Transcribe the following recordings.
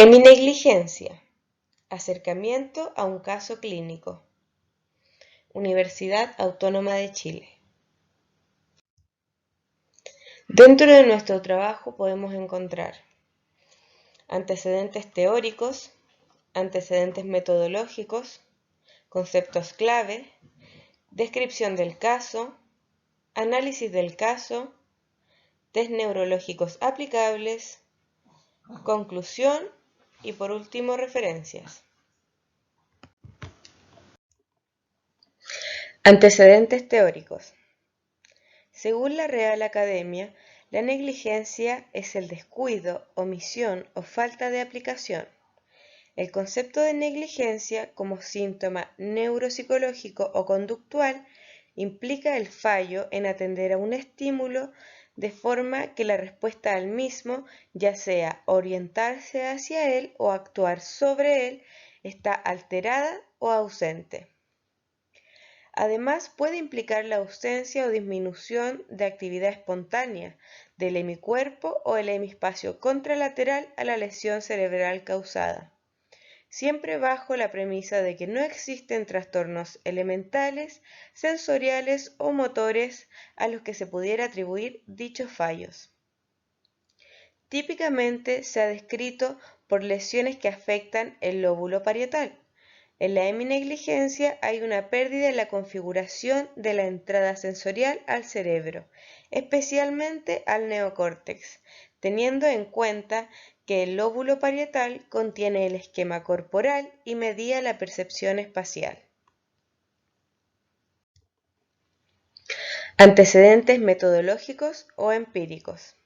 Heminegligencia. Acercamiento a un caso clínico. Universidad Autónoma de Chile. Dentro de nuestro trabajo podemos encontrar antecedentes teóricos, antecedentes metodológicos, conceptos clave, descripción del caso, análisis del caso, test neurológicos aplicables, conclusión y por último referencias. Antecedentes teóricos. Según la Real Academia, la negligencia es el descuido, omisión o falta de aplicación. El concepto de negligencia como síntoma neuropsicológico o conductual implica el fallo en atender a un estímulo de forma que la respuesta al mismo, ya sea orientarse hacia él o actuar sobre él, está alterada o ausente. Además, puede implicar la ausencia o disminución de actividad espontánea del hemicuerpo o el hemispacio contralateral a la lesión cerebral causada, siempre bajo la premisa de que no existen trastornos elementales, sensoriales o motores a los que se pudiera atribuir dichos fallos. Típicamente se ha descrito por lesiones que afectan el lóbulo parietal. En la heminegligencia hay una pérdida en la configuración de la entrada sensorial al cerebro, especialmente al neocórtex, teniendo en cuenta que el lóbulo parietal contiene el esquema corporal y medía la percepción espacial. Antecedentes metodológicos o empíricos.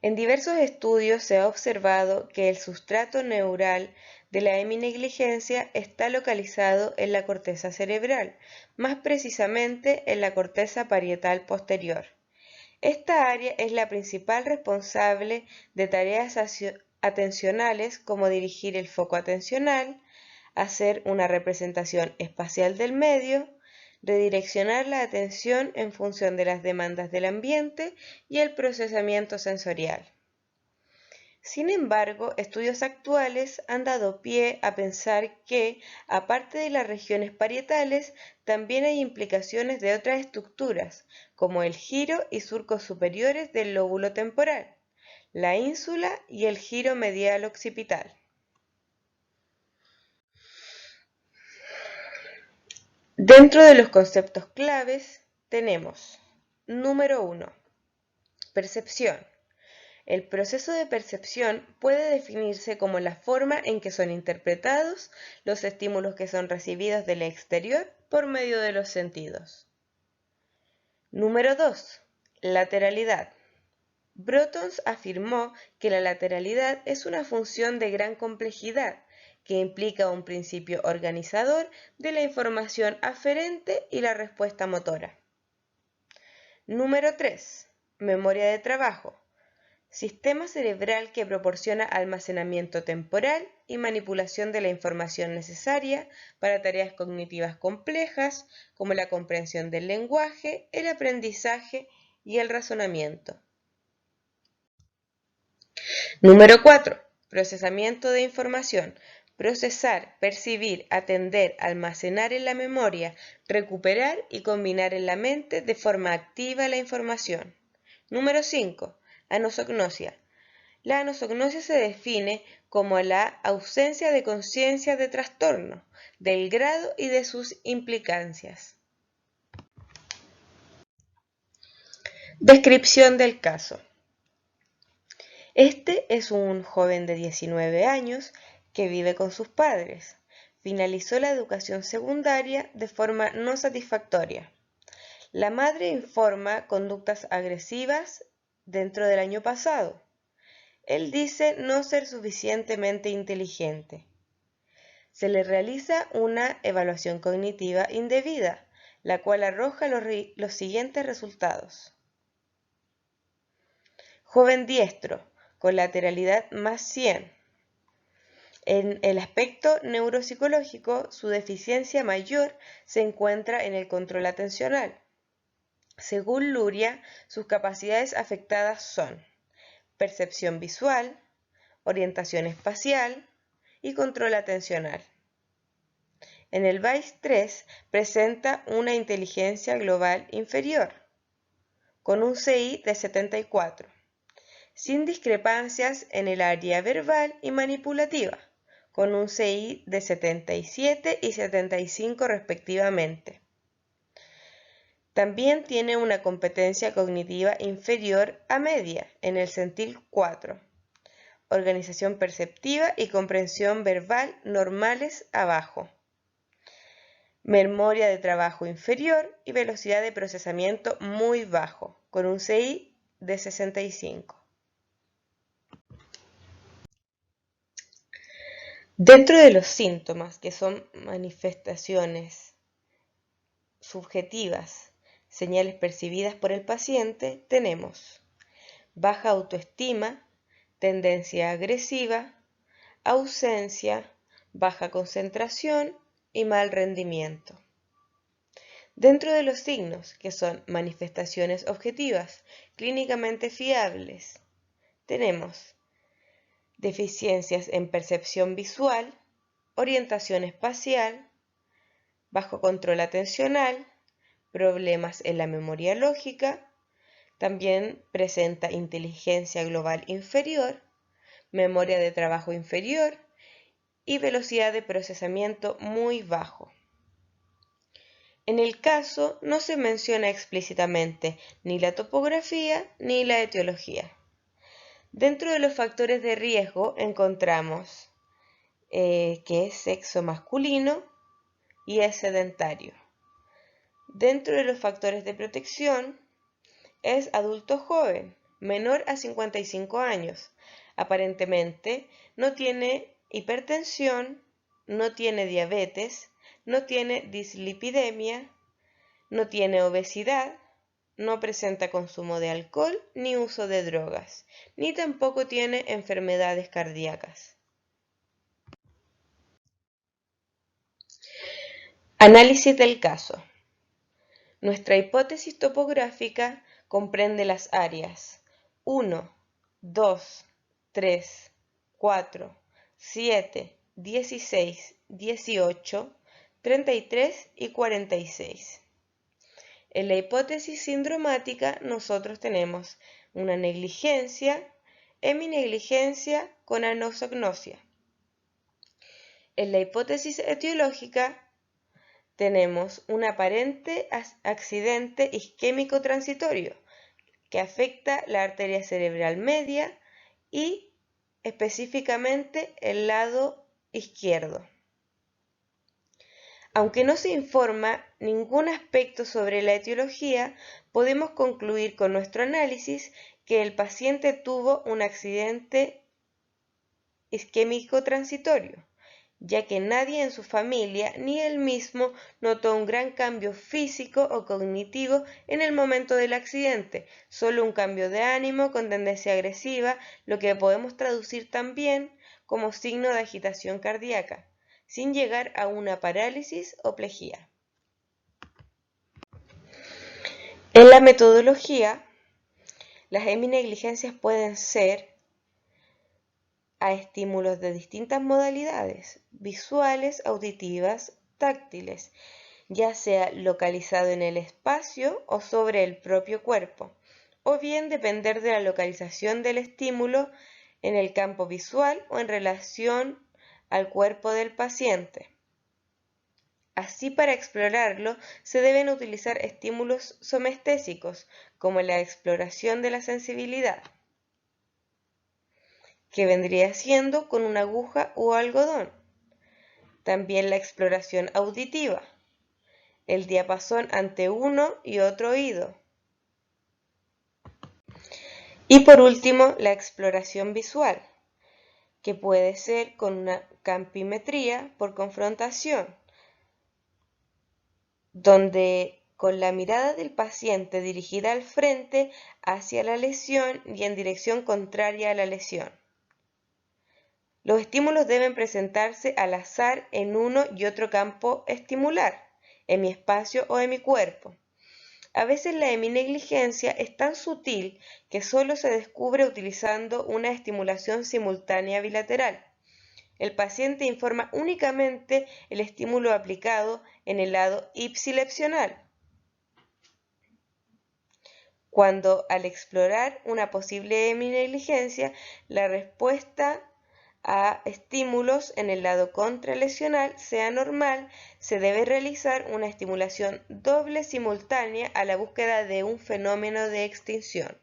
En diversos estudios se ha observado que el sustrato neural de la heminegligencia está localizado en la corteza cerebral, más precisamente en la corteza parietal posterior. Esta área es la principal responsable de tareas atencionales como dirigir el foco atencional, hacer una representación espacial del medio, redireccionar la atención en función de las demandas del ambiente y el procesamiento sensorial. Sin embargo, estudios actuales han dado pie a pensar que, aparte de las regiones parietales, también hay implicaciones de otras estructuras, como el giro y surcos superiores del lóbulo temporal, la ínsula y el giro medial occipital. Dentro de los conceptos claves tenemos, número 1, percepción. El proceso de percepción puede definirse como la forma en que son interpretados los estímulos que son recibidos del exterior por medio de los sentidos. Número 2, lateralidad. Brotons afirmó que la lateralidad es una función de gran complejidad que implica un principio organizador de la información aferente y la respuesta motora. Número 3. Memoria de trabajo. Sistema cerebral que proporciona almacenamiento temporal y manipulación de la información necesaria para tareas cognitivas complejas como la comprensión del lenguaje, el aprendizaje y el razonamiento. Número 4. Procesamiento de información. Procesar, percibir, atender, almacenar en la memoria, recuperar y combinar en la mente de forma activa la información. Número 5. Anosognosia. La anosognosia se define como la ausencia de conciencia de trastorno, del grado y de sus implicancias. Descripción del caso. Este es un joven de 19 años que vive con sus padres. Finalizó la educación secundaria de forma no satisfactoria. La madre informa conductas agresivas dentro del año pasado. Él dice no ser suficientemente inteligente. Se le realiza una evaluación cognitiva indebida, la cual arroja los siguientes resultados. Joven diestro, con lateralidad más 100. En el aspecto neuropsicológico, su deficiencia mayor se encuentra en el control atencional. Según Luria, sus capacidades afectadas son percepción visual, orientación espacial y control atencional. En el BAIS-3 presenta una inteligencia global inferior, con un CI de 74, sin discrepancias en el área verbal y manipulativa, con un CI de 77 y 75 respectivamente. También tiene una competencia cognitiva inferior a media en el centil 4, organización perceptiva y comprensión verbal normales a bajo, memoria de trabajo inferior y velocidad de procesamiento muy bajo, con un CI de 65. Dentro de los síntomas, que son manifestaciones subjetivas, señales percibidas por el paciente, tenemos baja autoestima, tendencia agresiva, ausencia, baja concentración y mal rendimiento. Dentro de los signos, que son manifestaciones objetivas, clínicamente fiables, tenemos deficiencias en percepción visual, orientación espacial, bajo control atencional, problemas en la memoria lógica, también presenta inteligencia global inferior, memoria de trabajo inferior y velocidad de procesamiento muy bajo. En el caso no se menciona explícitamente ni la topografía ni la etiología. Dentro de los factores de riesgo encontramos que es sexo masculino y es sedentario. Dentro de los factores de protección es adulto joven, menor a 55 años. Aparentemente no tiene hipertensión, no tiene diabetes, no tiene dislipidemia, no tiene obesidad, no presenta consumo de alcohol ni uso de drogas, ni tampoco tiene enfermedades cardíacas. Análisis del caso. Nuestra hipótesis topográfica comprende las áreas 1, 2, 3, 4, 7, 16, 18, 33 y 46. En la hipótesis sindromática nosotros tenemos una negligencia, heminegligencia con anosognosia. En la hipótesis etiológica tenemos un aparente accidente isquémico transitorio que afecta la arteria cerebral media y específicamente el lado izquierdo. Aunque no se informa ningún aspecto sobre la etiología, podemos concluir con nuestro análisis que el paciente tuvo un accidente isquémico transitorio, ya que nadie en su familia ni él mismo notó un gran cambio físico o cognitivo en el momento del accidente, solo un cambio de ánimo con tendencia agresiva, lo que podemos traducir también como signo de agitación cardíaca, sin llegar a una parálisis o plejía. En la metodología, las heminegligencias pueden ser a estímulos de distintas modalidades, visuales, auditivas, táctiles, ya sea localizado en el espacio o sobre el propio cuerpo, o bien depender de la localización del estímulo en el campo visual o en relación al cuerpo del paciente. Así, para explorarlo, se deben utilizar estímulos somestésicos, como la exploración de la sensibilidad, que vendría siendo con una aguja o algodón. También la exploración auditiva, el diapasón ante uno y otro oído. Y por último, la exploración visual, que puede ser con una campimetría por confrontación, donde con la mirada del paciente dirigida al frente hacia la lesión y en dirección contraria a la lesión. Los estímulos deben presentarse al azar en uno y otro campo estimular, en mi espacio o en mi cuerpo. A veces la heminegligencia es tan sutil que solo se descubre utilizando una estimulación simultánea bilateral. El paciente informa únicamente el estímulo aplicado en el lado ipsilepsional, cuando al explorar una posible heminegligencia, la respuesta a estímulos en el lado contralesional sea normal, se debe realizar una estimulación doble simultánea a la búsqueda de un fenómeno de extinción.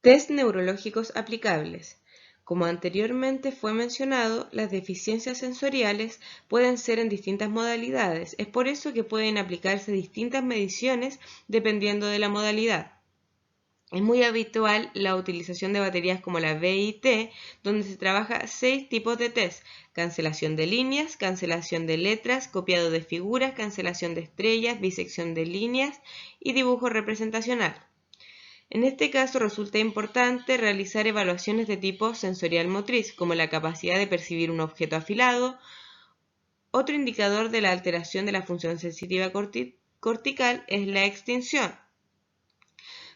Test neurológicos aplicables. Como anteriormente fue mencionado, las deficiencias sensoriales pueden ser en distintas modalidades. Es por eso que pueden aplicarse distintas mediciones dependiendo de la modalidad. Es muy habitual la utilización de baterías como la BIT, donde se trabaja 6 tipos de test: cancelación de líneas, cancelación de letras, copiado de figuras, cancelación de estrellas, bisección de líneas y dibujo representacional. En este caso resulta importante realizar evaluaciones de tipo sensorial motriz, como la capacidad de percibir un objeto afilado. Otro indicador de la alteración de la función sensitiva cortical es la extinción.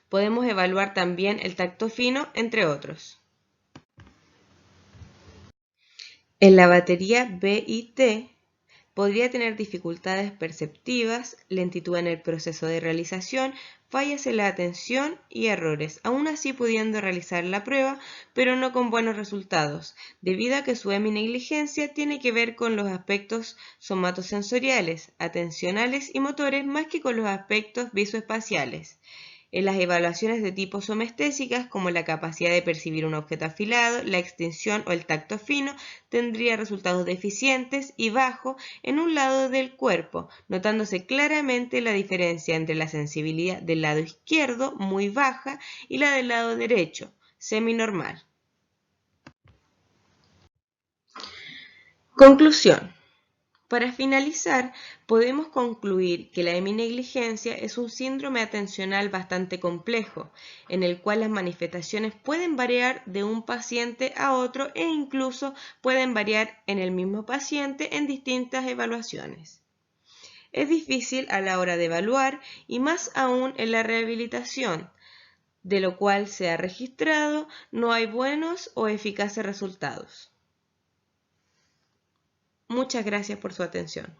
Podemos evaluar también el tacto fino, entre otros. En la batería BIT podría tener dificultades perceptivas, lentitud en el proceso de realización, fallas en la atención y errores, aún así pudiendo realizar la prueba, pero no con buenos resultados, debido a que su heminegligencia tiene que ver con los aspectos somatosensoriales, atencionales y motores más que con los aspectos visoespaciales. En las evaluaciones de tipo somestésicas, como la capacidad de percibir un objeto afilado, la extinción o el tacto fino, tendría resultados deficientes y bajos en un lado del cuerpo, notándose claramente la diferencia entre la sensibilidad del lado izquierdo, muy baja, y la del lado derecho, seminormal. Conclusión. Para finalizar, podemos concluir que la heminegligencia es un síndrome atencional bastante complejo, en el cual las manifestaciones pueden variar de un paciente a otro e incluso pueden variar en el mismo paciente en distintas evaluaciones. Es difícil a la hora de evaluar y más aún en la rehabilitación, de lo cual se ha registrado no hay buenos o eficaces resultados. Muchas gracias por su atención.